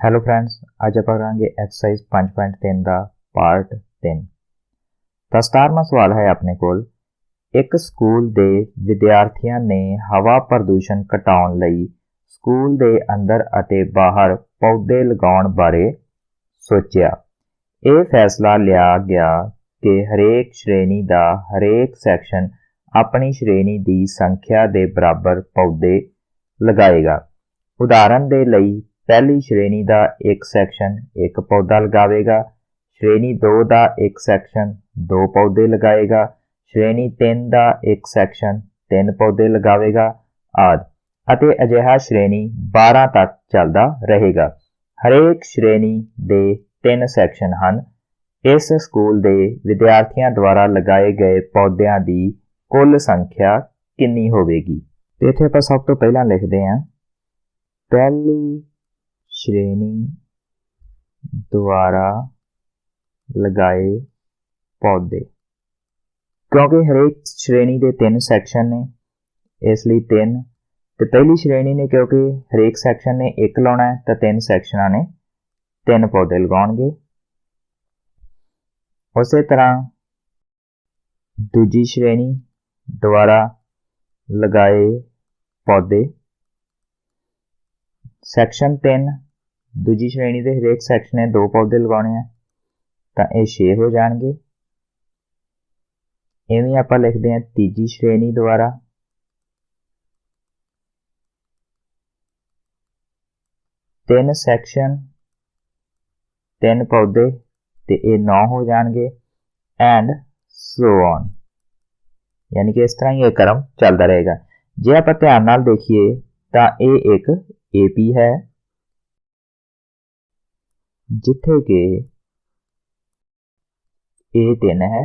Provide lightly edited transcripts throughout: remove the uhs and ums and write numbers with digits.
Hello friends, ਅੱਜ ਆਪਾਂ ਕਰਾਂਗੇ ਐਕਸਰਸਾਈਜ਼ 5.3 ਦਾ ਪਾਰਟ 3। ਤਾਂ 17ਵਾਂ ਸਵਾਲ ਹੈ ਆਪਣੇ ਕੋਲ। ਇੱਕ ਸਕੂਲ ਦੇ ਵਿਦਿਆਰਥੀਆਂ ਨੇ ਹਵਾ ਪ੍ਰਦੂਸ਼ਣ ਘਟਾਉਣ ਲਈ ਸਕੂਲ ਦੇ ਅੰਦਰ ਅਤੇ ਬਾਹਰ ਪੌਦੇ ਲਗਾਉਣ ਬਾਰੇ ਸੋਚਿਆ। ਇਹ ਫੈਸਲਾ ਲਿਆ ਗਿਆ ਕਿ ਹਰੇਕ ਸ਼੍ਰੇਣੀ ਦਾ ਹਰੇਕ ਸੈਕਸ਼ਨ ਆਪਣੀ ਸ਼੍ਰੇਣੀ ਦੀ ਸੰਖਿਆ ਦੇ ਬਰਾਬਰ ਪੌਦੇ ਲਗਾਏਗਾ। ਉਦਾਹਰਨ ਦੇ ਲਈ ਪਹਿਲੀ ਸ਼੍ਰੇਣੀ ਦਾ ਇੱਕ ਸੈਕਸ਼ਨ ਇੱਕ ਪੌਦਾ ਲਗਾਵੇਗਾ, ਸ਼੍ਰੇਣੀ 2 ਦਾ ਇੱਕ ਸੈਕਸ਼ਨ 2 ਪੌਦੇ ਲਗਾਏਗਾ, ਸ਼੍ਰੇਣੀ 3 ਦਾ ਇੱਕ ਸੈਕਸ਼ਨ 3 ਪੌਦੇ ਲਗਾਵੇਗਾ ਆਦਿ, ਅਤੇ ਅਜਿਹਾ ਸ਼੍ਰੇਣੀ 12 ਤੱਕ ਚੱਲਦਾ ਰਹੇਗਾ। ਹਰੇਕ ਸ਼੍ਰੇਣੀ ਦੇ 3 ਸੈਕਸ਼ਨ ਹਨ। ਇਸ ਸਕੂਲ ਦੇ ਵਿਦਿਆਰਥੀਆਂ ਦੁਆਰਾ ਲਗਾਏ ਗਏ ਪੌਦਿਆਂ ਦੀ ਕੁੱਲ ਸੰਖਿਆ ਕਿੰਨੀ ਹੋਵੇਗੀ? ਤੇ ਇੱਥੇ ਆਪਾਂ ਸਭ ਤੋਂ ਪਹਿਲਾਂ ਲਿਖਦੇ ਹਾਂ ਪਹਿਲੀ ਸ਼੍ਰੇਣੀ ਦੁਆਰਾ ਲਗਾਏ ਪੌਦੇ। ਕਿਉਂਕਿ ਹਰੇਕ ਸ਼੍ਰੇਣੀ ਦੇ 3 ਸੈਕਸ਼ਨ ਨੇ, ਇਸ ਲਈ 3 ਤੇ ਪਹਿਲੀ ਸ਼੍ਰੇਣੀ ਨੇ ਕਿਉਂਕਿ ਹਰੇਕ ਸੈਕਸ਼ਨ ਨੇ 1 ਲਾਉਣਾ ਹੈ ਤਾਂ 3 ਸੈਕਸ਼ਨਾਂ ਨੇ 3 ਪੌਦੇ ਲਗਾਉਣਗੇ। ਉਸੇ ਤਰ੍ਹਾਂ ਦੂਜੀ ਸ਼੍ਰੇਣੀ ਦੁਆਰਾ ਲਗਾਏ ਪੌਦੇ, ਸੈਕਸ਼ਨ 3 ਦੂਜੀ ਸ਼੍ਰੇਣੀ ਦੇ ਹਰੇਕ ਸੈਕਸ਼ਨ ਨੇ 2 ਪੌਦੇ ਲਗਾਉਣੇ ਆ ਤਾਂ ਇਹ 6 ਹੋ ਜਾਣਗੇ। ਇਵੇਂ ਆਪਾਂ ਲਿਖਦੇ ਹਾਂ ਤੀਜੀ ਸ਼੍ਰੇਣੀ ਦੁਆਰਾ ਤਿੰਨ ਸੈਕਸ਼ਨ 3 ਪੌਦੇ ਤੇ ਇਹ 9 ਹੋ ਜਾਣਗੇ ਐਂਡ ਸੋ ਔਨ, ਯਾਨੀ ਕਿ ਇਸ ਤਰ੍ਹਾਂ ਹੀ ਇਹ ਕ੍ਰਮ ਚੱਲਦਾ ਰਹੇਗਾ। ਜੇ ਆਪਾਂ ਧਿਆਨ ਨਾਲ ਦੇਖੀਏ ਤਾਂ ਇਹ ਇੱਕ AP ਹੈ ਜਿੱਥੇ ਕਿ A3 ਹੈ।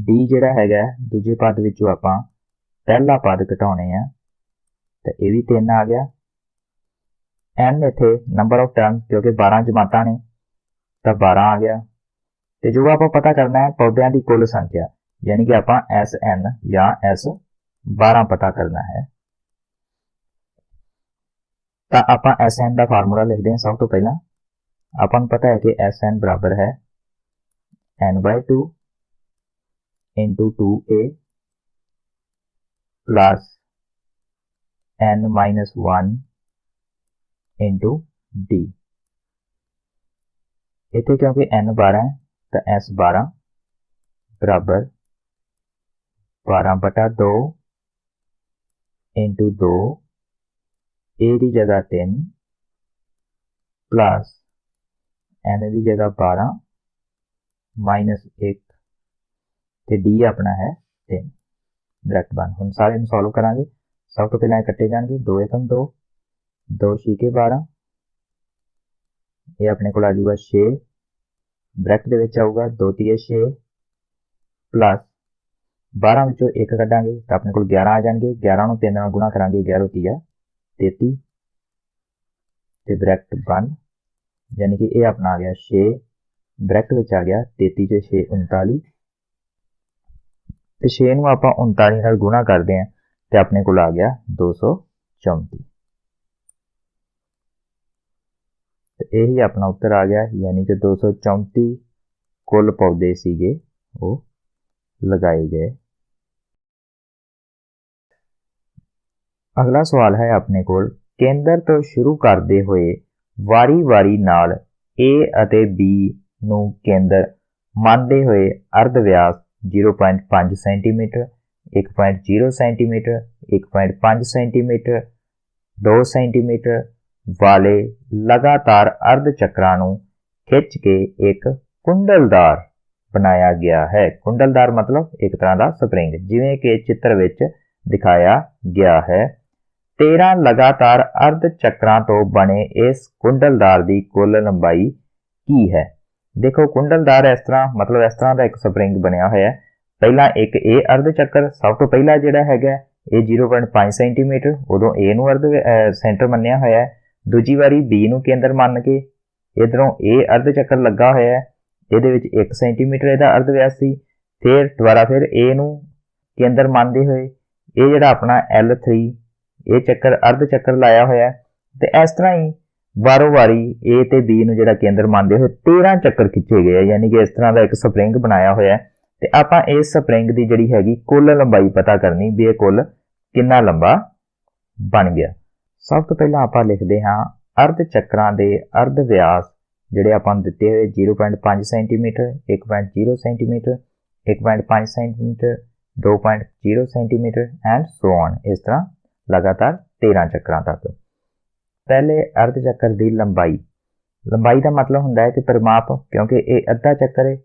D ਜਿਹੜਾ ਹੈਗਾ ਦੂਜੇ ਪਦ ਵਿੱਚੋਂ ਆਪਾਂ ਪਹਿਲਾ ਪਦ ਘਟਾਉਣੇ ਆ ਤਾਂ ਇਹ ਵੀ 3 ਆ ਗਿਆ। N ਇੱਥੇ ਨੰਬਰ ਆਫ ਟਰਮਸ ਕਿਉਂਕਿ 12 ਜਮਾਤਾਂ ਨੇ ਤਾਂ 12 ਆ ਗਿਆ। ਤੇ ਜੋ ਆਪਾਂ ਪਤਾ ਕਰਨਾ ਹੈ ਪੌਦਿਆਂ ਦੀ ਕੁੱਲ ਸੰਖਿਆ, ਯਾਨੀ ਕਿ ਆਪਾਂ SN ਜਾਂ S12 ਪਤਾ ਕਰਨਾ ਹੈ। ਤਾਂ ਆਪਾਂ SN ਦਾ ਫਾਰਮੂਲਾ ਲਿਖਦੇ ਹਾਂ। ਸਭ ਤੋਂ ਪਹਿਲਾਂ ਆਪਾਂ ਨੂੰ ਪਤਾ ਹੈ ਕਿ SN ਬਰਾਬਰ ਹੈ N/2 into 2A plus N-1 into D। ਇੱਥੇ ਕਿਉਂਕਿ N 12 ਹੈ ਤਾਂ S12 ਬਰਾਬਰ 12/2 into 2 A ਦੀ ਜਗ੍ਹਾ 3 plus N ਦੀ ਜਗ੍ਹਾ 12 minus 1 ਤੇ D ਆਪਣਾ ਹੈ 3 ਬ੍ਰੈਕਟ ਬੰਦ। ਹੁਣ ਸਾਰੇ ਨੂੰ ਸੋਲਵ ਕਰਾਂਗੇ। ਸਭ ਤੋਂ ਪਹਿਲਾਂ ਇਹ ਕੱਟੇ ਜਾਣਗੇ 2 × 2 2 × 6 = 12, ਇਹ ਆਪਣੇ ਕੋਲ ਆ ਜਾਊਗਾ 6 ਬ੍ਰੈਕਟ ਦੇ ਵਿੱਚ ਆਊਗਾ 2 × 3 = 6 ਪਲੱਸ 12 ਵਿੱਚੋਂ 1 ਕੱਢਾਂਗੇ ਤਾਂ ਆਪਣੇ ਕੋਲ 11 ਆ ਜਾਣਗੇ। 11 ਨੂੰ 3 ਨਾਲ ਗੁਣਾ ਕਰਾਂਗੇ 11 × 3 = 33 ਤੇ ਬ੍ਰੈਕਟ ਬੰਦ, ਯਾਨੀ ਕਿ ਇਹ ਆਪਣਾ ਆ ਗਿਆ 6 ਬ੍ਰੈਕਟ ਵਿੱਚ ਆ ਗਿਆ 33 ਤੇ 6 39 ਤੇ 6 ਨੂੰ ਆਪਾਂ 39 ਨਾਲ ਗੁਣਾ ਕਰਦੇ ਹਾਂ ਤੇ ਆਪਣੇ ਕੋਲ ਆ ਗਿਆ 234 ਤੇ ਇਹੀ ਆਪਣਾ ਉੱਤਰ ਆ ਗਿਆ, ਯਾਨੀ ਕਿ 234 ਕੁੱਲ ਪੌਦੇ ਸੀਗੇ ਉਹ ਲਗਾਏ ਗਏ। ਅਗਲਾ ਸਵਾਲ ਹੈ ਆਪਣੇ ਕੋਲ, ਕੇਂਦਰ ਤੋਂ ਸ਼ੁਰੂ ਕਰਦੇ ਹੋਏ ਵਾਰੀ-ਵਾਰੀ ਨਾਲ A ਅਤੇ B ਨੂੰ ਕੇਂਦਰ ਮੰਨਦੇ ਹੋਏ ਅਰਧ ਵਿਆਸ 0.5 ਸੈਂਟੀਮੀਟਰ 1.0 ਸੈਂਟੀਮੀਟਰ 1.5 ਸੈਂਟੀਮੀਟਰ 2 ਸੈਂਟੀਮੀਟਰ ਵਾਲੇ ਲਗਾਤਾਰ ਅਰਧ ਚੱਕਰਾਂ ਨੂੰ ਖਿੱਚ ਕੇ ਇੱਕ ਕੁੰਡਲਦਾਰ ਬਣਾਇਆ ਗਿਆ ਹੈ। ਕੁੰਡਲਦਾਰ ਮਤਲਬ ਇੱਕ ਤਰ੍ਹਾਂ ਦਾ ਸਪਰਿੰਗ, ਜਿਵੇਂ ਕਿ ਚਿੱਤਰ ਵਿੱਚ ਦਿਖਾਇਆ ਗਿਆ ਹੈ। 13 ਲਗਾਤਾਰ ਅਰਧ ਚੱਕਰਾਂ ਤੋਂ ਬਣੇ ਇਸ ਕੁੰਡਲਦਾਰ ਦੀ ਕੁੱਲ ਲੰਬਾਈ ਕੀ ਹੈ? ਦੇਖੋ ਕੁੰਡਲਦਾਰ ਇਸ ਤਰ੍ਹਾਂ ਦਾ ਇੱਕ ਸਪਰਿੰਗ ਬਣਿਆ ਹੋਇਆ ਹੈ। ਪਹਿਲਾਂ ਇੱਕ A ਅਰਧ ਚੱਕਰ, ਸਭ ਤੋਂ ਪਹਿਲਾਂ ਜਿਹੜਾ ਹੈਗਾ ਇਹ 0.5 ਸੈਂਟੀਮੀਟਰ, ਉਦੋਂ A ਨੂੰ ਅਰਧ ਸੈਂਟਰ ਮੰਨਿਆ ਹੋਇਆ ਹੈ। ਦੂਜੀ ਵਾਰੀ B ਨੂੰ ਕੇਂਦਰ ਮੰਨ ਕੇ ਇਧਰੋਂ A ਅਰਧ ਚੱਕਰ ਲੱਗਾ ਹੋਇਆ ਹੈ, ਇਹਦੇ ਵਿੱਚ 1 ਸੈਂਟੀਮੀਟਰ ਇਹਦਾ ਅਰਧ ਵਿਆਸ ਸੀ। ਫਿਰ ਦੁਬਾਰਾ ਫਿਰ A ਨੂੰ ਕੇਂਦਰ ਮੰਨਦੇ ਹੋਏ ਇਹ ਜਿਹੜਾ ਆਪਣਾ L3 ਇਹ ਚੱਕਰ ਅਰਧ ਚੱਕਰ ਲਾਇਆ ਹੋਇਆ ਤੇ ਇਸ ਤਰ੍ਹਾਂ ਹੀ ਵਾਰੋ ਵਾਰੀ A ਤੇ B ਨੂੰ ਜਿਹੜਾ ਕੇਂਦਰ ਮੰਨਦੇ ਹੋਏ 13 ਚੱਕਰ ਖਿੱਚੇ ਗਏ ਆ, ਯਾਨੀ ਕਿ ਇਸ ਤਰ੍ਹਾਂ ਦਾ ਇੱਕ ਸਪਰਿੰਗ ਬਣਾਇਆ ਹੋਇਆ ਹੈ। ਤੇ ਆਪਾਂ ਇਸ ਸਪਰਿੰਗ ਦੀ ਜਿਹੜੀ ਹੈਗੀ ਕੁੱਲ ਲੰਬਾਈ ਪਤਾ ਕਰਨੀ ਵੀ ਇਹ ਕੁੱਲ ਕਿੰਨਾ ਲੰਬਾ ਬਣ ਗਿਆ। ਸਭ ਤੋਂ ਪਹਿਲਾਂ ਆਪਾਂ ਲਿਖਦੇ ਹਾਂ ਅਰਧ ਚੱਕਰਾਂ ਦੇ ਅਰਧ ਵਿਆਸ ਜਿਹੜੇ ਆਪਾਂ ਨੂੰ ਦਿੱਤੇ ਹੋਏ 0.5 centimetre, 1.0 centimetre, 1.5 centimetre, 2.0 centimetre and so on, ਇਸ ਤਰ੍ਹਾਂ ਲਗਾਤਾਰ 13 ਚੱਕਰਾਂ ਤੱਕ। ਪਹਿਲੇ ਅਰਧ ਚੱਕਰ ਦੀ ਲੰਬਾਈ ਦਾ ਮਤਲਬ ਹੁੰਦਾ ਹੈ ਕਿ ਪਰਿਮਾਪ, ਕਿਉਂਕਿ ਇਹ ਅੱਧਾ ਚੱਕਰ ਹੈ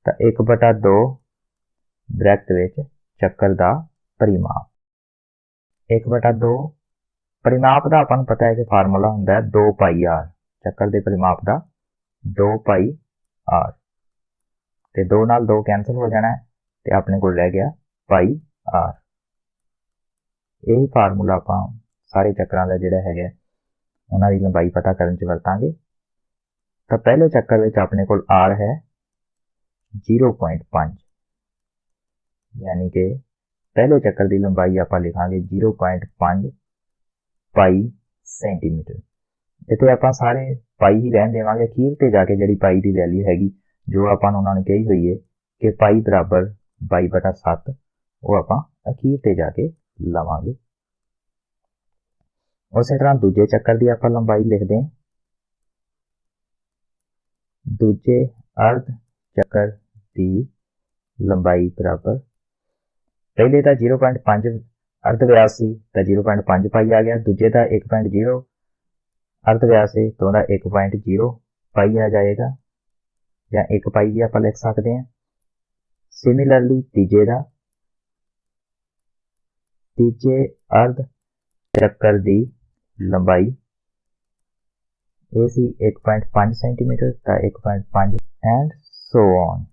ਤਾਂ 1/2 ਬ੍ਰੈਕਟ ਵਿੱਚ ਚੱਕਰ ਦਾ ਪਰਿਮਾਪ। 1/2 ਪਰਿਮਾਪ ਦਾ ਆਪਾਂ ਨੂੰ ਪਤਾ ਹੈ ਕਿ ਫਾਰਮੂਲਾ ਹੁੰਦਾ ਹੈ 2 ਪਾਈ r, ਚੱਕਰ ਦੇ ਪਰਿਮਾਪ ਦਾ 2 ਪਾਈ r, ਤੇ 2 ਨਾਲ 2 ਕੈਂਸਲ ਹੋ ਜਾਣਾ ਤੇ ਆਪਣੇ ਕੋਲ ਰਹਿ ਗਿਆ ਪਾਈ r। ਇਹ ਫਾਰਮੂਲਾ ਆਪਾਂ ਸਾਰੇ ਚੱਕਰਾਂ ਦਾ ਜਿਹੜਾ ਹੈਗਾ ਉਹਨਾਂ ਦੀ ਲੰਬਾਈ ਪਤਾ ਕਰਨ 'ਚ ਵਰਤਾਂਗੇ। ਤਾਂ ਪਹਿਲੇ ਚੱਕਰ ਵਿੱਚ ਆਪਣੇ ਕੋਲ r ਹੈ 0.5, ਯਾਨੀ ਕਿ ਪਹਿਲੇ ਚੱਕਰ ਦੀ ਲੰਬਾਈ ਆਪਾਂ ਲਿਖਾਂਗੇ 0.5 ਪਾਈ ਸੈਂਟੀਮੀਟਰ। ਇੱਥੇ ਆਪਾਂ ਸਾਰੇ ਪਾਈ ਹੀ ਰਹਿਣ ਦੇਵਾਂਗੇ, ਅਖੀਰ ਤੇ ਜਾ ਕੇ ਜਿਹੜੀ ਪਾਈ ਦੀ ਵੈਲਿਊ ਹੈਗੀ ਜੋ ਆਪਾਂ ਉਹਨਾਂ ਨੂੰ ਕਹੀ ਹੋਈ ਹੈ ਕਿ ਪਾਈ ਬਰਾਬਰ 22/7, ਉਹ ਆਪਾਂ ਅਖੀਰ ਤੇ ਜਾ ਕੇ ਲਵਾਂਗੇ। ਉਸੇ ਤਰ੍ਹਾਂ ਦੂਜੇ ਚੱਕਰ ਦੀ ਆਪਾਂ ਲੰਬਾਈ ਲਿਖਦੇ ਹਾਂ। ਦੂਜੇ ਅਰਧ ਚੱਕਰ ਦੀ ਲੰਬਾਈ ਬਰਾਬਰ, ਪਹਿਲੇ ਦਾ 0.5 ਅਰਧ ਵਿਆਸ ਸੀ ਤਾਂ 0.5 ਪਾਈ ਆ ਗਿਆ, ਦੂਜੇ ਦਾ 1.0 ਅਰਧ ਵਿਆਸ ਹੈ ਤਾਂ ਉਹਦਾ 1.0 ਪਾਈ ਆ ਜਾਏਗਾ, ਜਾਂ 1 ਪਾਈ ਵੀ ਆਪਾਂ ਲਿਖ ਸਕਦੇ ਹਾਂ। ਸਿਮਿਲਰਲੀ ਤੀਜੇ ਅਰਧ ਚੱਕਰ ਦੀ ਲੰਬਾਈ ਇਹ ਸੀ 1.5 ਸੈਂਟੀਮੀਟਰ ਤਾਂ 1.5 ਐਂਡ ਸੋ ਔਨ,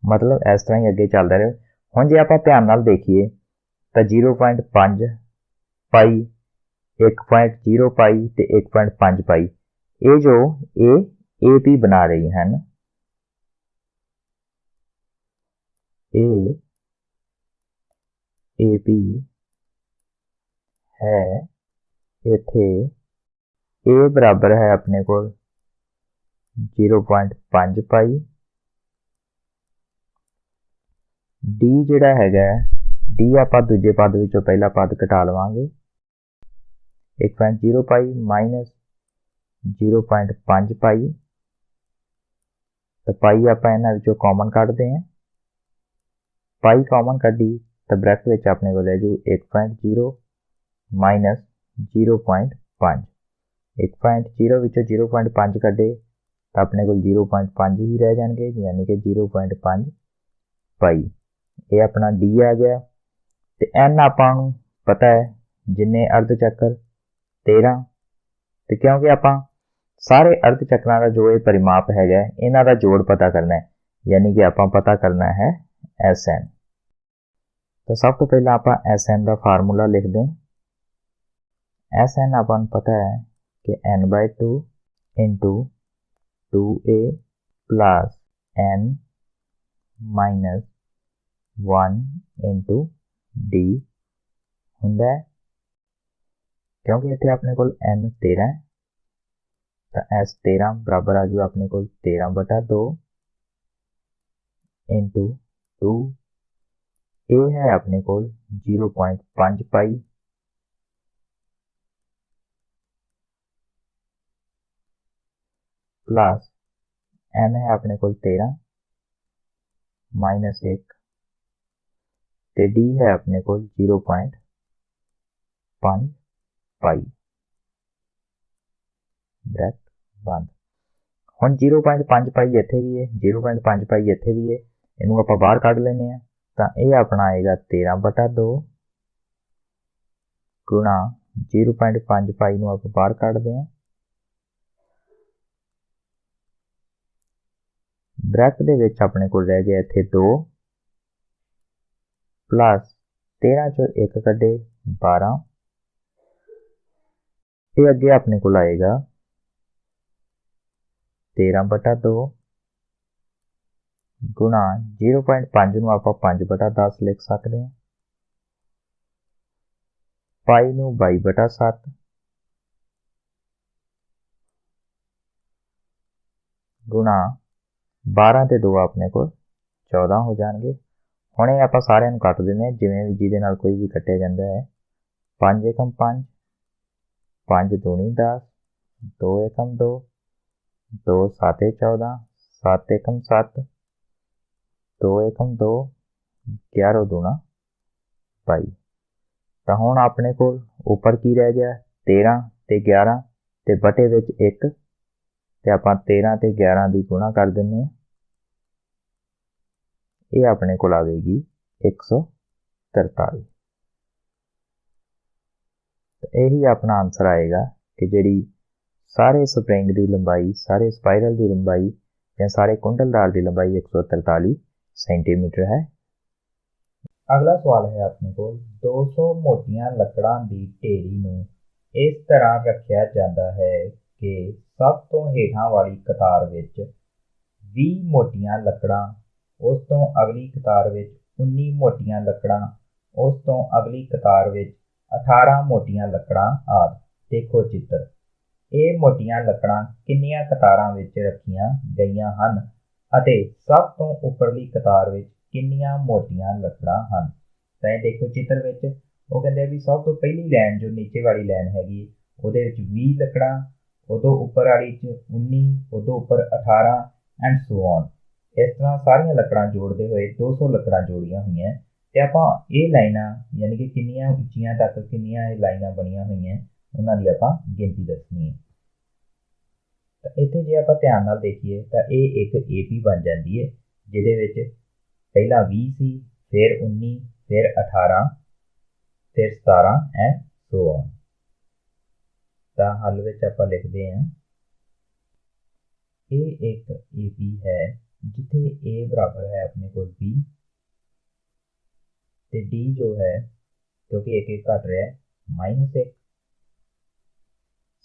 ਮਤਲਬ ਇਸ ਤਰ੍ਹਾਂ ਹੀ ਅੱਗੇ ਚੱਲਦਾ ਰਹੇ। ਹੁਣ ਜੇ ਆਪਾਂ ਧਿਆਨ ਨਾਲ ਦੇਖੀਏ ਤਾਂ 0.5 ਪਾਈ, 1.0 ਪਾਈ ਤੇ 1.5 ਪਾਈ, ਇਹ ਜੋ AP ਬਣਾ ਰਹੀ ਹਨ, ਇਹ AP ਹੈ। ਇੱਥੇ A ਬਰਾਬਰ ਹੈ ਆਪਣੇ ਕੋਲ 0.5 ਪਾਈ, D ਜਿਹੜਾ ਹੈਗਾ D ਆਪਾਂ ਦੂਜੇ ਪਦ ਵਿੱਚੋਂ ਪਹਿਲਾ ਪਦ ਘਟਾ ਲਵਾਂਗੇ, 1.0 ਪਾਈ ਮਾਈਨਸ 0.5 ਪਾਈ, ਤਾਂ ਪਾਈ ਆਪਾਂ ਇਹਨਾਂ ਵਿੱਚੋਂ ਕਾਮਨ ਕੱਢਦੇ ਹਾਂ। ਪਾਈ ਕਾਮਨ ਕੱਢੀ ਤਾਂ ਬ੍ਰੈਕਟ ਵਿੱਚ ਆਪਣੇ ਕੋਲ ਰਹਿ ਜੂ 1.0 ਮਾਈਨਸ 0.5, 1.0 ਵਿੱਚੋਂ 0.5 ਕੱਢੇ ਤਾਂ ਆਪਣੇ ਕੋਲ 0.5 ਹੀ ਰਹਿ ਜਾਣਗੇ, ਯਾਨੀ ਕਿ 0.5 ਪਾਈ। ਇਹ ਆਪਣਾ D ਆ ਗਿਆ। ਤੇ N ਆਪਾਂ ਨੂੰ ਪਤਾ ਹੈ ਜਿੰਨੇ ਅਰਧ ਚੱਕਰ 13, ਤੇ ਕਿਉਂਕਿ ਆਪਾਂ ਸਾਰੇ ਅਰਧ ਚੱਕਰਾਂ ਦਾ ਜੋ ਇਹ ਪਰਿਮਾਪ ਹੈਗਾ ਇਹਨਾਂ ਦਾ ਜੋੜ ਪਤਾ ਕਰਨਾ ਹੈ, ਯਾਨੀ ਕਿ ਆਪਾਂ ਪਤਾ ਕਰਨਾ ਹੈ SN। ਤਾਂ ਸਭ ਤੋਂ ਪਹਿਲਾਂ ਆਪਾਂ SN ਦਾ ਫਾਰਮੂਲਾ ਲਿਖਦੇ ਹਾਂ। SN ਆਪਾਂ ਨੂੰ ਪਤਾ ਹੈ ਕਿ n/2 into 2a plus n minus 1 into D ਹੁੰਦਾ ਹੈ। ਕਿਉਂਕਿ ਇੱਥੇ ਆਪਣੇ ਕੋਲ n 13 ਹੈ ਤਾਂ S13 ਬਰਾਬਰ ਆ ਜੂ ਆਪਣੇ ਕੋਲ 13/2 into 2, ਇਹ ਹੈ ਆਪਣੇ ਕੋਲ 0.5 ਪਾਈ ਪਲੱਸ n ਹੈ ਆਪਣੇ ਕੋਲ 13 ਮਾਈਨਸ 1 ਤੇ D ਹੈ ਆਪਣੇ ਕੋਲ 0.5 ਪਾਈ, ਬ੍ਰੈਕਟ ਬੰਦ। ਹੁਣ 0.5 ਪਾਈ ਇੱਥੇ ਵੀ ਹੈ, 0.5 ਪਾਈ ਇੱਥੇ ਵੀ ਹੈ, ਇਹਨੂੰ ਆਪਾਂ ਬਾਹਰ ਕੱਢ ਲੈਂਦੇ ਹਾਂ ਤਾਂ ਇਹ ਆਪਣਾ ਆਏਗਾ 13/2 ਗੁਣਾ 0.5 ਪਾਈ ਨੂੰ ਆਪਾਂ ਬਾਹਰ ਕੱਢਦੇ ਹਾਂ, ਬ੍ਰੈਕਟ ਦੇ ਵਿੱਚ ਆਪਣੇ ਕੋਲ ਰਹਿ ਗਿਆ ਇੱਥੇ 2 ਪਲੱਸ 13 ਚੋਂ 1 ਕੱਢੇ 12, ਇਹ ਅੱਗੇ ਆਪਣੇ ਕੋਲ ਆਏਗਾ 13/2 ਗੁਣਾ 0.5 ਨੂੰ ਆਪਾਂ 5/10 ਲਿਖ ਸਕਦੇ ਹਾਂ, ਪਾਈ ਨੂੰ 22/7 गुणा 12 ਤੇ 2 ਆਪਣੇ ਕੋਲ 14 ਹੋ ਜਾਣਗੇ। ਹੁਣ ਇਹ ਆਪਾਂ ਸਾਰਿਆਂ ਨੂੰ ਕੱਟ ਦਿੰਦੇ ਹਾਂ ਜਿਵੇਂ ਵੀ ਜਿਹਦੇ ਨਾਲ ਕੋਈ ਵੀ ਕੱਟਿਆ ਜਾਂਦਾ ਹੈ। 5 ਏਕਮ 5, 5 दूनी 10, 2 ਏਕਮ 2, 2 7 14, 7 ਏਕਮ 7, 2 ਏਕਮ 2, 11 दूना 22। ਤਾਂ ਹੁਣ ਆਪਣੇ ਕੋਲ ਉੱਪਰ ਕੀ ਰਹਿ ਗਿਆ 13 ਤੇ 11 ਤੇ ਬਟੇ ਵਿੱਚ 1 ਤੇ ਆਪਾਂ 13 ਤੇ 11 ਦੀ ਗੁਣਾ ਕਰ ਦਿੰਦੇ ਹਾਂ। ਇਹ ਆਪਣੇ ਕੋਲ ਆਵੇਗੀ 143। ਇਹੀ ਆਪਣਾ ਆਨਸਰ ਆਏਗਾ ਕਿ ਜਿਹੜੀ ਸਾਰੇ ਸਪਰਿੰਗ ਦੀ ਲੰਬਾਈ, ਸਾਰੇ ਸਪਾਈਰਲ ਦੀ ਲੰਬਾਈ ਜਾਂ ਸਾਰੇ ਕੁੰਡਲਦਾਰ ਦੀ ਲੰਬਾਈ 143 ਸੈਂਟੀਮੀਟਰ ਹੈ। ਅਗਲਾ ਸਵਾਲ ਹੈ ਆਪਣੇ ਕੋਲ 200 ਮੋਟੀਆਂ ਲੱਕੜਾਂ ਦੀ ਢੇਰੀ ਨੂੰ ਇਸ ਤਰ੍ਹਾਂ ਰੱਖਿਆ ਜਾਂਦਾ ਹੈ ਕਿ ਸਭ ਤੋਂ ਹੇਠਾਂ ਵਾਲੀ ਕਤਾਰ ਵਿੱਚ 20 ਮੋਟੀਆਂ ਲੱਕੜਾਂ, ਉਸ ਤੋਂ ਅਗਲੀ ਕਤਾਰ ਵਿੱਚ 19 ਮੋਟੀਆਂ ਲੱਕੜਾਂ, ਉਸ ਤੋਂ ਅਗਲੀ ਕਤਾਰ ਵਿੱਚ 18 ਮੋਟੀਆਂ ਲੱਕੜਾਂ ਆਦਿ। ਦੇਖੋ ਚਿੱਤਰ। ਇਹ ਮੋਟੀਆਂ ਲੱਕੜਾਂ ਕਿੰਨੀਆਂ ਕਤਾਰਾਂ ਵਿੱਚ ਰੱਖੀਆਂ ਗਈਆਂ ਹਨ ਅਤੇ ਸਭ ਤੋਂ ਉੱਪਰਲੀ ਕਤਾਰ ਵਿੱਚ ਕਿੰਨੀਆਂ ਮੋਟੀਆਂ ਲੱਕੜਾਂ ਹਨ। ਤਾਂ ਇਹ ਦੇਖੋ ਚਿੱਤਰ ਵਿੱਚ ਉਹ ਕਹਿੰਦੇ ਵੀ ਸਭ ਤੋਂ ਪਹਿਲੀ ਲਾਈਨ ਜੋ ਨੀਚੇ ਵਾਲੀ ਲਾਈਨ ਹੈਗੀ ਉਹਦੇ ਵਿੱਚ 20 ਲੱਕੜਾਂ, ਉਦੋਂ ਉੱਪਰ ਵਾਲੀ 'ਚ 19, ਉਦੋਂ ਉੱਪਰ 18 ਐਂਡ ਸੋ ਔਨ। ਇਸ ਤਰ੍ਹਾਂ ਸਾਰੀਆਂ ਲੱਕੜਾਂ ਜੋੜਦੇ ਹੋਏ 200 ਲੱਕੜਾਂ ਜੋੜੀਆਂ ਹੋਈਆਂ ਤੇ ਆਪਾਂ ਇਹ ਲਾਈਨਾਂ ਯਾਨੀ ਕਿ ਕਿੰਨੀਆਂ ਉੱਚੀਆਂ ਤੱਕ ਕਿੰਨੀਆਂ ਇਹ ਲਾਈਨਾਂ ਬਣੀਆਂ ਹੋਈਆਂ ਉਹਨਾਂ ਦੀ ਆਪਾਂ ਗਿਣਤੀ ਦੱਸਣੀ ਹੈ। ਤਾਂ ਇੱਥੇ ਜੇ ਆਪਾਂ ਧਿਆਨ ਨਾਲ ਦੇਖੀਏ ਤਾਂ ਇਹ ਇੱਕ AP ਬਣ ਜਾਂਦੀ ਹੈ ਜਿਹਦੇ ਵਿੱਚ ਪਹਿਲਾਂ 20 ਸੀ, ਫਿਰ 19, ਫਿਰ 18, ਫਿਰ 17 ਐਂਡ ਸੋ ਔਨ। ਤਾਂ ਹੱਲ ਵਿੱਚ ਆਪਾਂ ਲਿਖਦੇ ਹਾਂ ਇਹ ਇੱਕ AP ਹੈ ਜਿੱਥੇ A ਬਰਾਬਰ ਹੈ ਆਪਣੇ ਕੋਲ 20 ਤੇ D ਜੋ ਹੈ ਕਿਉਂਕਿ ਇੱਕ ਘਟ ਰਿਹਾ -1।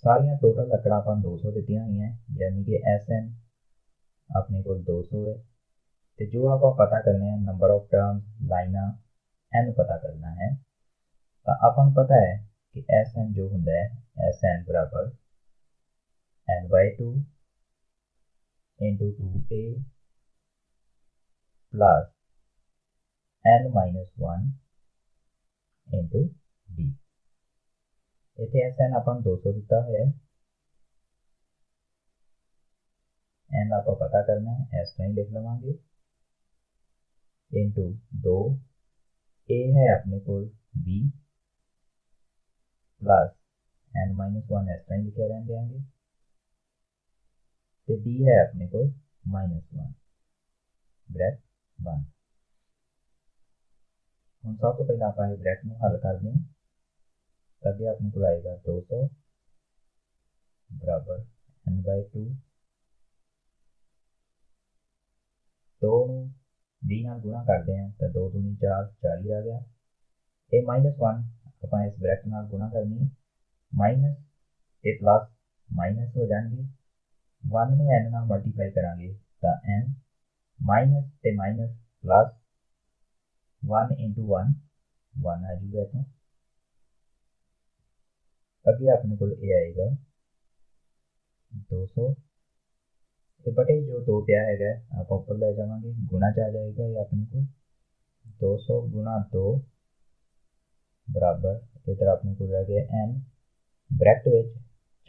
ਸਾਰੀਆਂ ਟੋਟਲ ਲੱਕੜਾਂ ਆਪਾਂ 200 ਦਿੱਤੀਆਂ ਹੋਈਆਂ ਯਾਨੀ ਕਿ SN ਆਪਣੇ ਕੋਲ 200 ਹੈ ਤੇ ਜੋ ਆਪਾਂ ਪਤਾ ਕਰਨੇ ਆ ਨੰਬਰ ਆਫ ਟਰਮਸ ਲਾਈਨਾਂ N ਪਤਾ ਕਰਨਾ ਹੈ। ਤਾਂ ਆਪਾਂ ਨੂੰ ਪਤਾ ਹੈ ਕਿ SN ਜੋ ਹੁੰਦਾ ਹੈ SN ਬਰਾਬਰ N/2 into 2A plus N-1 into D। ਇੱਥੇ SN ਆਪਾਂ ਨੂੰ 200 ਦਿੱਤਾ ਹੋਇਆ ਹੈ, N ਆਪਾਂ ਪਤਾ ਕਰਨਾ ਹੈ ਇਸ ਤਰ੍ਹਾਂ ਹੀ ਲਿਖ ਲਵਾਂਗੇ into 2 A ਹੈ ਆਪਣੇ ਕੋਲ 20 plus N-1 ਇਸ ਤਰ੍ਹਾਂ ਹੀ ਲਿਖਿਆ ਰਹਿਣ ਦਿਆਂਗੇ ਤੇ D ਹੈ ਆਪਣੇ ਕੋਲ -1 ਬ੍ਰੈਕਟ 1। ਹੁਣ ਸਭ ਤੋਂ ਪਹਿਲਾਂ ਆਪਾਂ ਇਹ ਬ੍ਰੈਕਟ ਨੂੰ ਹੱਲ ਕਰਦੇ ਹਾਂ। ਅੱਗੇ ਆਪਣੇ ਕੋਲ ਆਏਗਾ 200 ਬਰਾਬਰ N/2 2 ਨੂੰ 20 ਨਾਲ ਗੁਣਾ ਕਰਦੇ ਹਾਂ ਤਾਂ 2 ਦੂਣੀ 4 40 ਆ ਗਿਆ। ਇਹ -1 ਆਪਾਂ ਇਸ ਬ੍ਰੈਕਟ ਨਾਲ ਗੁਣਾ ਕਰਨੀ ਹੈ, ਮਾਈਨਸ ਤੇ ਪਲੱਸ ਮਾਈਨਸ ਹੋ ਜਾਣਗੇ। 1 ਨੂੰ N ਨਾਲ ਮਲਟੀਪਲਾਈ ਕਰਾਂਗੇ ਤਾਂ N ਮਾਈਨਸ ਤੇ ਮਾਈਨਸ ਪਲੱਸ 1 into 1 1 ਆ ਜੂਗਾ ਇੱਥੋਂ। ਅੱਗੇ ਆਪਣੇ ਕੋਲ ਇਹ ਆਏਗਾ 200 ਤੇ ਬਟੇ ਜੋ 2 ਪਿਆ ਹੈਗਾ ਆਪਾਂ ਉੱਪਰ ਲੈ ਜਾਵਾਂਗੇ, ਗੁਣਾ 'ਚ ਆ ਜਾਏਗਾ ਇਹ ਆਪਣੇ ਕੋਲ 200 ਗੁਣਾ 2 ਬਰਾਬਰ ਇੱਧਰ ਆਪਣੇ ਕੋਲ ਰਹਿ ਗਿਆ N ਬ੍ਰੈਕਟ ਵਿੱਚ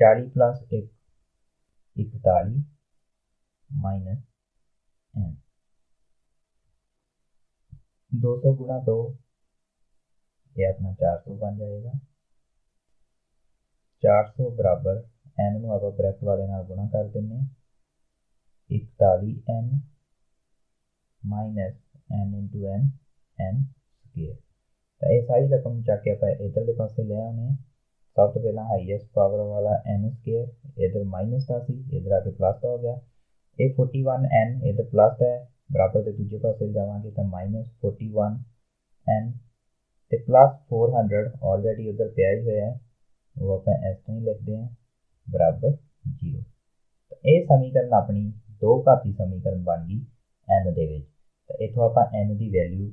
40 plus 1 41 minus N। 200 ਗੁਣਾ 2 ਇਹ ਆਪਣਾ 400 ਬਣ ਜਾਏਗਾ। 400 ਬਰਾਬਰ N ਨੂੰ ਆਪਾਂ ਬ੍ਰੈਕਟ ਵਾਲੇ ਨਾਲ ਗੁਣਾ ਕਰ ਦਿੰਦੇ ਹਾਂ 41N minus N into N N square। ਤਾਂ ਇਹ ਸਾਰੀ ਰਕਮ ਚੱਕ ਕੇ ਆਪਾਂ ਇੱਧਰਲੇ ਪਾਸੇ ਲੈ ਆਉਂਦੇ ਹਾਂ। ਸਭ ਤੋਂ ਪਹਿਲਾਂ ਹਾਈਐਸਟ ਪਾਵਰ ਵਾਲਾ N ਸਕੁਅਰ ਇੱਧਰ ਮਾਈਨਸ ਦਾ ਸੀ, ਇੱਧਰ ਆ ਕੇ ਪਲੱਸ ਦਾ ਹੋ ਗਿਆ। ਇਹ 41N ਇੱਧਰ ਪਲੱਸ ਹੈ ਬਰਾਬਰ ਦੇ ਦੂਜੇ ਪਾਸੇ ਜਾਵਾਂਗੇ ਤਾਂ -41N ਤੇ ਪਲੱਸ 400 ਆਲਰੇਡੀ ਉੱਧਰ ਪਿਆ ਹੀ ਹੋਇਆ ਹੈ ਉਹ ਆਪਾਂ ਇਸ ਤਰ੍ਹਾਂ ਹੀ ਲਿਖਦੇ ਹਾਂ ਬਰਾਬਰ 0। ਇਹ ਸਮੀਕਰਨ ਆਪਣੀ ਦੋ ਘਾਤੀ ਸਮੀਕਰਨ ਬਣ ਗਈ N ਦੇ ਵਿੱਚ। ਤਾਂ ਇੱਥੋਂ ਆਪਾਂ N ਦੀ ਵੈਲਿਊ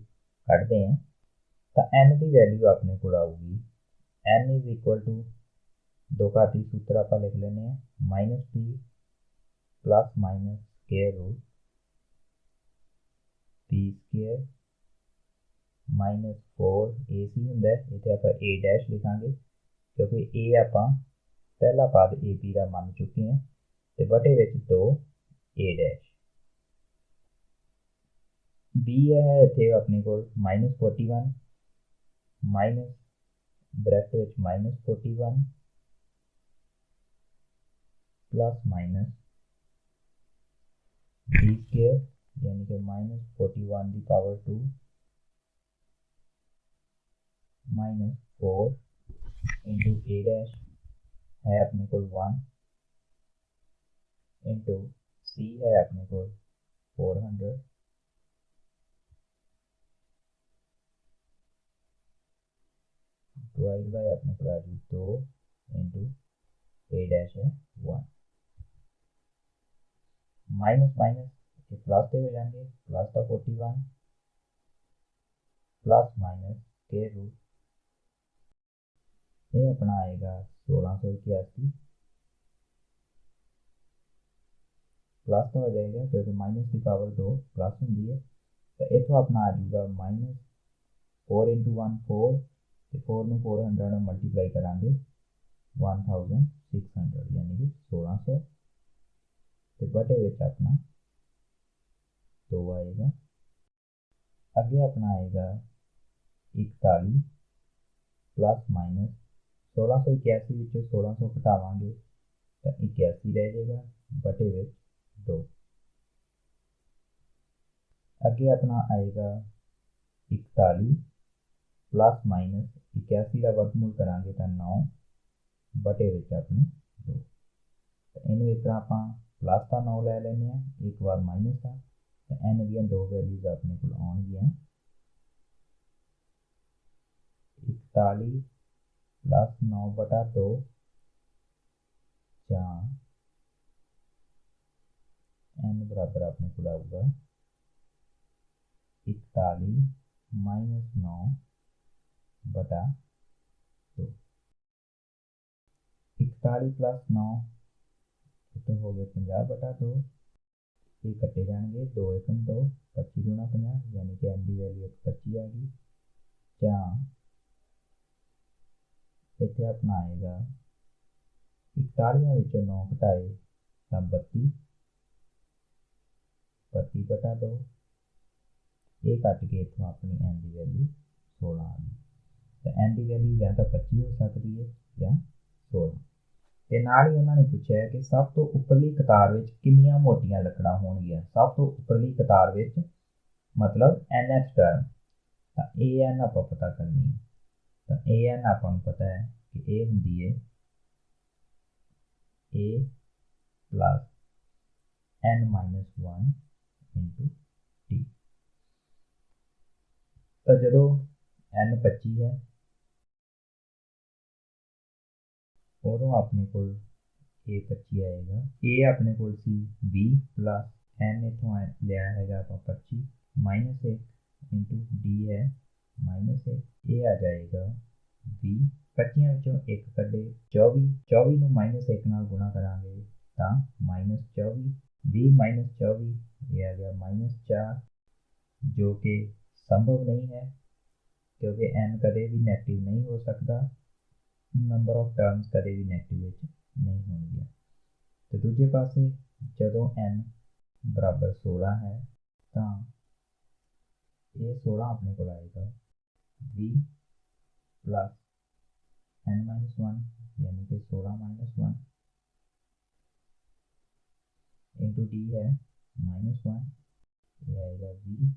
ਕੱਢਦੇ ਹਾਂ ਤਾਂ N ਦੀ ਵੈਲਿਊ ਆਪਣੇ ਕੋਲ ਆਊਗੀ N = ਦੋ ਘਾਤੀ ਸੂਤਰ ਆਪਾਂ ਲਿਖ ਲੈਂਦੇ ਹਾਂ -P +- square root P square minus 4 A C होंगे, इतने आप ए डैश लिखांगे क्योंकि ए आप पहला पद ए पी का मान चुके हैं, तो बटे विच 2 ए डैश बी है इतने अपने को minus 41 minus bracket which minus 41 plus minus B square यानी कि माइनस 41 की power 2 minus 4 into A dash है अपने को 1 इंटू सी है अपने को 400 डिवाइड बाय अपने को आज 2 इंटू ए डैश है 1 माइनस माइनस प्लस पे हो जाएंगे, प्लस का 41 प्लस माइनस के रूट ये अपना आएगा 1681 प्लस का हो जाएगा क्योंकि माइनस की पावर 2 प्लस होंगी है, तो इतों अपना आ जाएगा माइनस 4 इंटू 1 4 तो 4 में 400 मल्टीप्लाई करा 1600 यानी कि 1600 तो बटे विच अपना 2 आएगा। अगे अपना आएगा 41 प्लस माइनस 1681 विच 1600 घटावांगे तो 81 रह जाएगा बटे विच 2। अगे अपना आएगा 41 प्लस माइनस 81 का वर्गमूल करांगे तो 9 बटे विच अपने 2। तो इनू इस तरह आप प्लस का 9 लै लें, एक बार माइनस का, तो एन दी 2 वैल्यूज अपने को आउणगियां 41 प्लस 9 बटा 2 या एन बराबर अपने को आऊगा 41 माइनस 9 बटा 2। 41 प्लस 9 तो हो गया 50 बटा 2, ये कटे जाएंगे 2 एकम 2 25 दूना 50 यानी कि एन की वैल्यू 25 आ गई। या इतने अपना आएगा 41 9 घटाए तो 32 बटा 2, ये कट के इतों अपनी एन की वैल्यू 16 आ गई। तो एन की वैल्यू या तो 25 हो सकती है या 16। ਤੇ ਨਾਲ ਹੀ ਉਹਨਾਂ ਨੇ ਪੁੱਛਿਆ ਕਿ ਸਭ ਤੋਂ ਉੱਪਰਲੀ ਕਤਾਰ ਵਿੱਚ ਕਿੰਨੀਆਂ ਮੋਟੀਆਂ ਲੱਕੜਾਂ ਹੋਣਗੀਆਂ। ਸਭ ਤੋਂ ਉੱਪਰਲੀ ਕਤਾਰ ਵਿੱਚ मतलब nth टर्म ਤਾਂ an ਆਪਾਂ ਪਤਾ ਕਰਨੀ ਹੈ। ਤਾਂ an ਆਪਾਂ ਨੂੰ ਪਤਾ ਹੈ ਕਿ ਇਹ ਹੁੰਦੀ ਹੈ a plus n minus 1 into t। ਤਾਂ ਜਦੋਂ n 25 है उदों अपने को ए 25 आएगा। ए अपने को सी 20 प्लस एन इतों लिया है आप 25 माइनस 1 इंटू डी है माइनस 1, ये आ जाएगा 20 25 एक कटे 24 24 माइनस 1 नाल गुणा करांगे तो माइनस 24 20 माइनस 24 ये आ गया माइनस 4 जो कि संभव नहीं है क्योंकि एन कदे भी नैगेटिव नहीं हो सकता। नंबर ऑफ टर्म्स कदे भी नैगेटिव नहीं होंगे। तो दूजे पासे जदों n बराबर 16 है तो ये 16 अपने को आएगा 20 प्लस n माइनस 1 यानी कि 16 माइनस 1 इंटू डी है माइनस 1, ये आएगा 20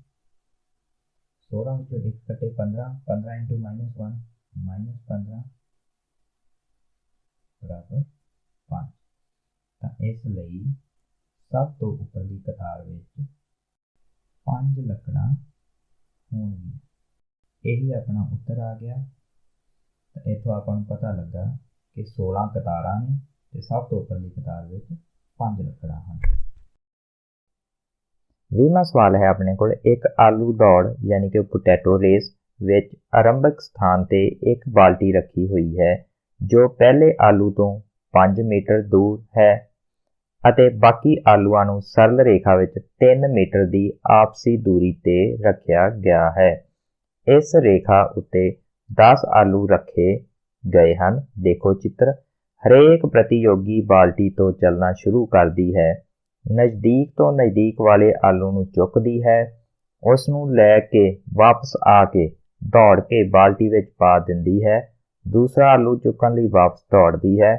16 जो एक कटे 15 15 इंटू माइनस 1 माइनस 15 बराबर 5। तो इसलिए सब तो उपरली कतार में 5 लकड़ा होंगी। यही अपना उत्तर आ गया। तो इतों अपन पता लगा कि 16 कतार ने तो सब तो उपरली कतार में 5 लकड़ा हैं। 20वां सवाल है अपने को एक आलू दौड़ यानी कि पोटैटो रेस विच आरंभिक स्थान ते एक बाल्टी रखी हुई है जो पहले आलू तो 5 मीटर दूर है। ਅਤੇ ਬਾਕੀ ਆਲੂਆਂ ਨੂੰ ਸਰਲ ਰੇਖਾ ਵਿੱਚ 3 ਮੀਟਰ ਦੀ ਆਪਸੀ ਦੂਰੀ ਤੇ ਰੱਖਿਆ ਗਿਆ ਹੈ। ਇਸ ਰੇਖਾ ਉੱਤੇ 10 ਆਲੂ ਰੱਖੇ ਗਏ ਹਨ। ਦੇਖੋ ਚਿੱਤਰ। ਹਰੇਕ ਪ੍ਰਤੀਯੋਗੀ ਬਾਲਟੀ ਤੋਂ ਚੱਲਣਾ ਸ਼ੁਰੂ ਕਰਦੀ ਹੈ। ਨਜ਼ਦੀਕ ਤੋਂ ਨਜ਼ਦੀਕ ਵਾਲੇ ਆਲੂ ਨੂੰ ਚੁੱਕਦੀ ਹੈ, ਉਸ ਨੂੰ ਲੈ ਕੇ ਵਾਪਸ ਆ ਕੇ ਦੌੜ ਕੇ ਬਾਲਟੀ ਵਿੱਚ ਪਾ ਦਿੰਦੀ ਹੈ। ਦੂਸਰਾ ਆਲੂ ਚੁੱਕਣ ਲਈ ਵਾਪਸ ਦੌੜਦੀ ਹੈ,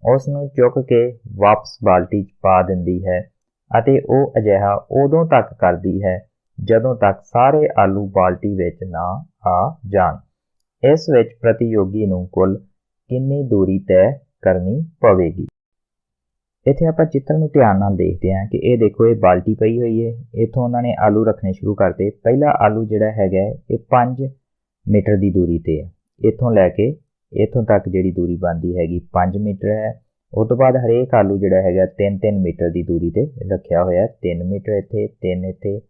ਉਸ ਨੂੰ ਚੁੱਕ ਕੇ ਵਾਪਸ ਬਾਲਟੀ 'ਚ ਪਾ ਦਿੰਦੀ ਹੈ ਅਤੇ ਉਹ ਅਜਿਹਾ ਉਦੋਂ ਤੱਕ ਕਰਦੀ ਹੈ ਜਦੋਂ ਤੱਕ ਸਾਰੇ ਆਲੂ ਬਾਲਟੀ ਵਿੱਚ ਨਾ ਆ ਜਾਣ। ਇਸ ਵਿੱਚ ਪ੍ਰਤੀਯੋਗੀ ਨੂੰ ਕੁੱਲ ਕਿੰਨੀ ਦੂਰੀ ਤੈਅ ਕਰਨੀ ਪਵੇਗੀ। ਇੱਥੇ ਆਪਾਂ ਚਿੱਤਰ ਨੂੰ ਧਿਆਨ ਨਾਲ ਦੇਖਦੇ ਹਾਂ ਕਿ ਇਹ ਦੇਖੋ, ਇਹ ਬਾਲਟੀ ਪਈ ਹੋਈ ਹੈ। ਇੱਥੋਂ ਉਹਨਾਂ ਨੇ ਆਲੂ ਰੱਖਣੇ ਸ਼ੁਰੂ ਕਰਤੇ। ਪਹਿਲਾ ਆਲੂ ਜਿਹੜਾ ਹੈਗਾ ਇਹ 5 ਮੀਟਰ ਦੀ ਦੂਰੀ ਤੇ ਹੈ। ਇੱਥੋਂ ਲੈ ਕੇ ਇੱਥੋਂ ਤੱਕ ਜਿਹੜੀ ਦੂਰੀ ਬਣਦੀ ਹੈਗੀ 5 ਮੀਟਰ ਹੈ। ਉਸ ਤੋਂ ਬਾਅਦ ਹਰੇਕ ਆਲੂ ਜਿਹੜਾ ਹੈਗਾ 3-3 ਮੀਟਰ ਦੀ ਦੂਰੀ ਤੇ ਰੱਖਿਆ ਹੋਇਆ। 3 ਮੀਟਰ ਇੱਥੇ, 3 ਇੱਥੇ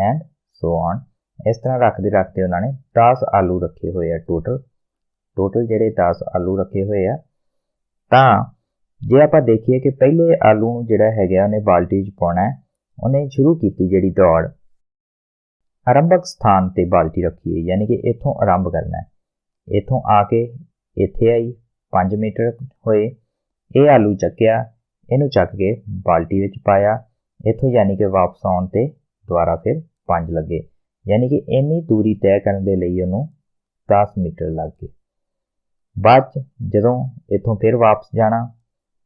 ਐਂਡ ਸੋ ਔਨ। ਇਸ ਤਰ੍ਹਾਂ ਰੱਖਦੇ ਉਹਨਾਂ ਨੇ 10 ਆਲੂ ਰੱਖੇ ਹੋਏ ਆ। ਟੋਟਲ ਜਿਹੜੇ 10 ਆਲੂ ਰੱਖੇ ਹੋਏ ਆ। ਤਾਂ ਜੇ ਆਪਾਂ ਦੇਖੀਏ ਕਿ ਪਹਿਲੇ ਆਲੂ ਨੂੰ ਜਿਹੜਾ ਹੈਗਾ ਉਹਨੇ ਬਾਲਟੀ 'ਚ ਪਾਉਣਾ, ਉਹਨੇ ਸ਼ੁਰੂ ਕੀਤੀ ਜਿਹੜੀ ਦੌੜ, ਆਰੰਭਕ ਸਥਾਨ ਤੇ ਬਾਲਟੀ ਰੱਖੀ ਹੋਈ, ਯਾਨੀ ਕਿ ਇੱਥੋਂ ਆਰੰਭ ਕਰਨਾ ਹੈ। ਇੱਥੋਂ ਆ ਕੇ ਇੱਥੇ ਆਈ, 5 ਮੀਟਰ ਹੋਏ। ਇਹ ਆਲੂ ਚੱਕਿਆ, ਇਹਨੂੰ ਚੱਕ ਕੇ ਬਾਲਟੀ ਵਿੱਚ ਪਾਇਆ। ਇੱਥੋਂ ਯਾਨੀ ਕਿ ਵਾਪਸ ਆਉਣ ਤੇ ਦੁਬਾਰਾ ਫਿਰ 5 ਲੱਗੇ, ਯਾਨੀ ਕਿ ਇੰਨੀ ਦੂਰੀ ਤੈਅ ਕਰਨ ਦੇ ਲਈ ਉਹਨੂੰ 10 ਮੀਟਰ ਲੱਗ ਗਏ। ਬਾਅਦ 'ਚ ਜਦੋਂ ਇੱਥੋਂ ਫਿਰ ਵਾਪਸ ਜਾਣਾ,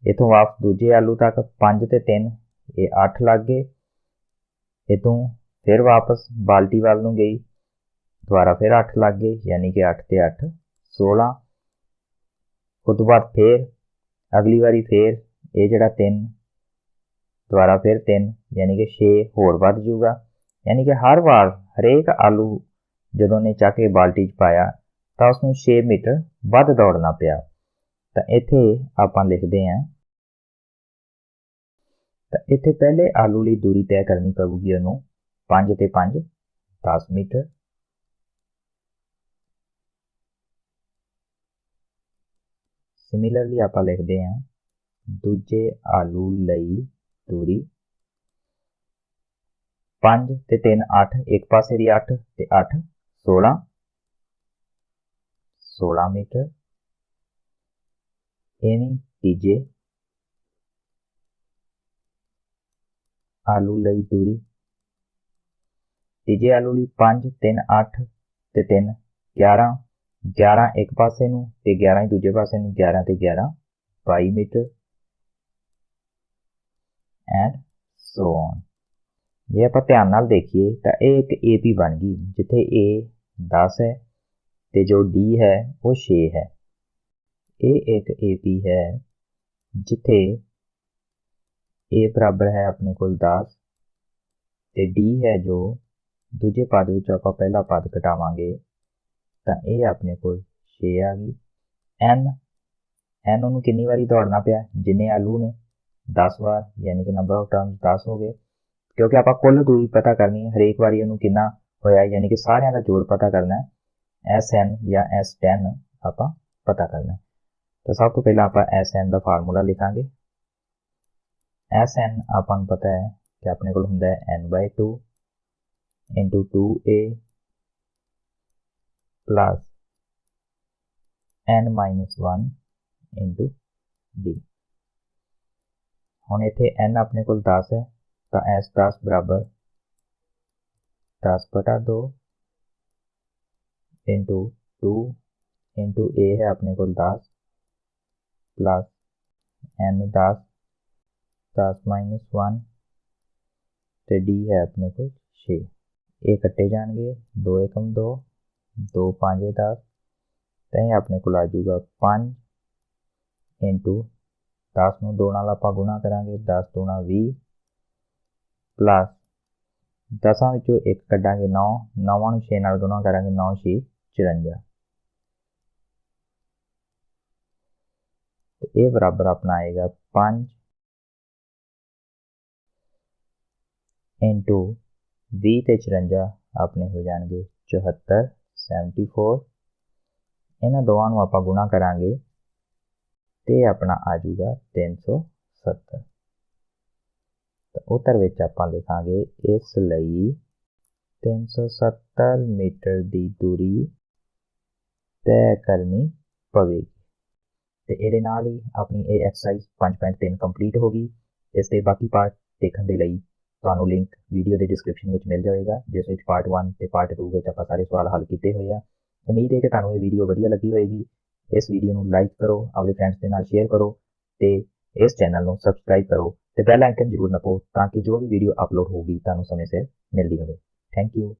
ਇੱਥੋਂ ਵਾਪਸ ਦੂਜੇ ਆਲੂ ਤੱਕ 5 ਤੇ 3 ਇਹ 8 ਲੱਗ ਗਏ। ਇੱਥੋਂ ਫਿਰ ਵਾਪਸ ਬਾਲਟੀ ਵੱਲ ਨੂੰ ਗਈ, ਦੁਬਾਰਾ ਫਿਰ 8 ਲੱਗ ਗਏ, ਯਾਨੀ ਕਿ 8 ਤੇ 8 16। ਉਸ ਤੋਂ ਬਾਅਦ ਫਿਰ ਅਗਲੀ ਵਾਰੀ ਫਿਰ ਇਹ ਜਿਹੜਾ 3, ਦੁਬਾਰਾ ਫਿਰ 3, ਯਾਨੀ ਕਿ 6 ਹੋਰ ਵੱਧ ਜੂਗਾ। ਯਾਨੀ ਕਿ ਹਰ ਵਾਰ ਹਰੇਕ ਆਲੂ ਜਦੋਂ ਨੇ ਚੱਕ ਕੇ ਬਾਲਟੀ 'ਚ ਪਾਇਆ ਤਾਂ ਉਸਨੂੰ 6 ਮੀਟਰ ਵੱਧ ਦੌੜਨਾ ਪਿਆ। ਤਾਂ ਇੱਥੇ ਆਪਾਂ ਲਿਖਦੇ ਹਾਂ, ਤਾਂ ਇੱਥੇ ਪਹਿਲੇ ਆਲੂ ਲਈ ਦੂਰੀ ਤੈਅ ਕਰਨੀ ਪਊਗੀ ਉਹਨੂੰ 5 ਤੇ 5 10 ਮੀਟਰ। ਸਿਮਿਲਰਲੀ ਆਪਾਂ ਲਿਖਦੇ ਹਾਂ ਦੂਜੇ ਆਲੂ ਲਈ ਦੂਰੀ 5 ਤੇ 3 8, ਇੱਕ ਪਾਸੇ ਦੀ 8 ਤੇ 8 16 ਮੀਟਰ। ਇਵੇਂ ਤੀਜੇ ਆਲੂ ਲਈ ਦੂਰੀ, ਤੀਜੇ ਆਲੂ ਲਈ 5 3 8 ਤੇ 3 11, 11 ਇੱਕ ਪਾਸੇ ਨੂੰ ਤੇ 11 ਹੀ ਦੂਜੇ ਪਾਸੇ ਨੂੰ, 11 ਤੇ 11 22 ਮੀਟਰ ਐਂਡ ਸੋ ਔਨ। ਜੇ ਆਪਾਂ ਧਿਆਨ ਨਾਲ ਦੇਖੀਏ ਤਾਂ ਇਹ ਇੱਕ AP ਬਣ ਗਈ, ਜਿੱਥੇ A 10 ਹੈ ਤੇ ਜੋ D ਹੈ ਉਹ 6 ਹੈ। ਇਹ ਇੱਕ AP ਹੈ ਜਿੱਥੇ A ਬਰਾਬਰ ਹੈ ਆਪਣੇ ਕੋਲ 10 ਤੇ D ਹੈ ਜੋ ਦੂਜੇ ਪਦ ਵਿੱਚੋਂ ਆਪਾਂ ਪਹਿਲਾ ਪਦ ਘਟਾਵਾਂਗੇ ਤਾਂ ਇਹ ਆਪਣੇ ਕੋਲ 6 ਆ ਗਈ। N ਉਹਨੂੰ ਕਿੰਨੀ ਵਾਰੀ ਦੌੜਨਾ ਪਿਆ, ਜਿੰਨੇ ਆਲੂ ਨੇ 10 ਵਾਰ, ਯਾਨੀ ਕਿ ਨੰਬਰ ਆਫ ਟਰਮਸ 10 ਹੋ ਗਏ। ਕਿਉਂਕਿ ਆਪਾਂ ਕੁੱਲ ਦੂਰੀ ਪਤਾ ਕਰਨੀ ਹੈ, ਹਰੇਕ ਵਾਰੀ ਉਹਨੂੰ ਕਿੰਨਾ ਹੋਇਆ, ਯਾਨੀ ਕਿ ਸਾਰਿਆਂ ਦਾ ਜੋੜ ਪਤਾ ਕਰਨਾ ਹੈ। SN ਜਾਂ S10 ਆਪਾਂ ਪਤਾ ਕਰਨਾ ਹੈ। ਤਾਂ ਸਭ ਤੋਂ ਪਹਿਲਾਂ ਆਪਾਂ SN ਦਾ ਫਾਰਮੂਲਾ ਲਿਖਾਂਗੇ। SN ਆਪਾਂ ਨੂੰ ਪਤਾ ਹੈ ਕਿ ਆਪਣੇ ਕੋਲ ਹੁੰਦਾ ਹੈ N/2 into 2A plus N-1 into D। ਹੁਣ ਇੱਥੇ N ਆਪਣੇ ਕੋਲ 10 ਹੈ ਤਾਂ S10 ਬਰਾਬਰ 10/2 into 2 into A ਹੈ ਆਪਣੇ ਕੋਲ 10 plus N10 10-1 ਤੇ D ਹੈ ਆਪਣੇ ਕੋਲ 6। ਇਹ ਕੱਟੇ ਜਾਣਗੇ, 2 ਏਕਮ 2, 2 5 10, ਤਾਂ ਇਹ ਆਪਣੇ ਕੋਲ ਆ ਜਾਊਗਾ 5 into 10 ਨੂੰ 2 ਨਾਲ ਆਪਾਂ ਗੁਣਾ ਕਰਾਂਗੇ, 10 ਦੂਣਾ 20 ਪਲੱਸ 10 ਵਿੱਚੋਂ 1 ਕੱਢਾਂਗੇ 9, 9 ਨੂੰ 6 ਨਾਲ ਗੁਣਾ ਕਰਾਂਗੇ, 9 6 54 ਤੇ ਇਹ ਬਰਾਬਰ ਆਪਣਾ ਆਏਗਾ 5 into 20 ਤੇ 54 ਆਪਣੇ ਹੋ ਜਾਣਗੇ 74 74। ਇਹਨਾਂ ਦੋਵਾਂ ਨੂੰ ਆਪਾਂ ਗੁਣਾ ਕਰਾਂਗੇ ਤੇ ਆਪਣਾ ਆ ਜਾਊਗਾ 370। उत्तर विच आपां लिखांगे इस लई 370 मीटर की दूरी तय करनी पवेगी। तो ये नाल ही अपनी ये एक्सरसाइज 5.3 कंप्लीट होगी। इसके बाकी पार्ट देखने के लिए तुहानू लिंक वीडियो के डिस्क्रिप्शन में मिल जाएगा, जिस विच पार्ट 1 ते पार्ट 2 में आप सारे सवाल हल किए हुए हैं। उम्मीद है कि तुहानू ये वीडियो वधिया लगी होएगी। इस वीडियो को लाइक करो, अपने फ्रेंड्स के नाल शेयर करो, तो इस चैनल को सबसक्राइब करो, तो बैल आइकन जरूर नपो ताकि जो भी वीडियो अपलोड होगी तुहानू समय सिर मिलती रहे। Thank you.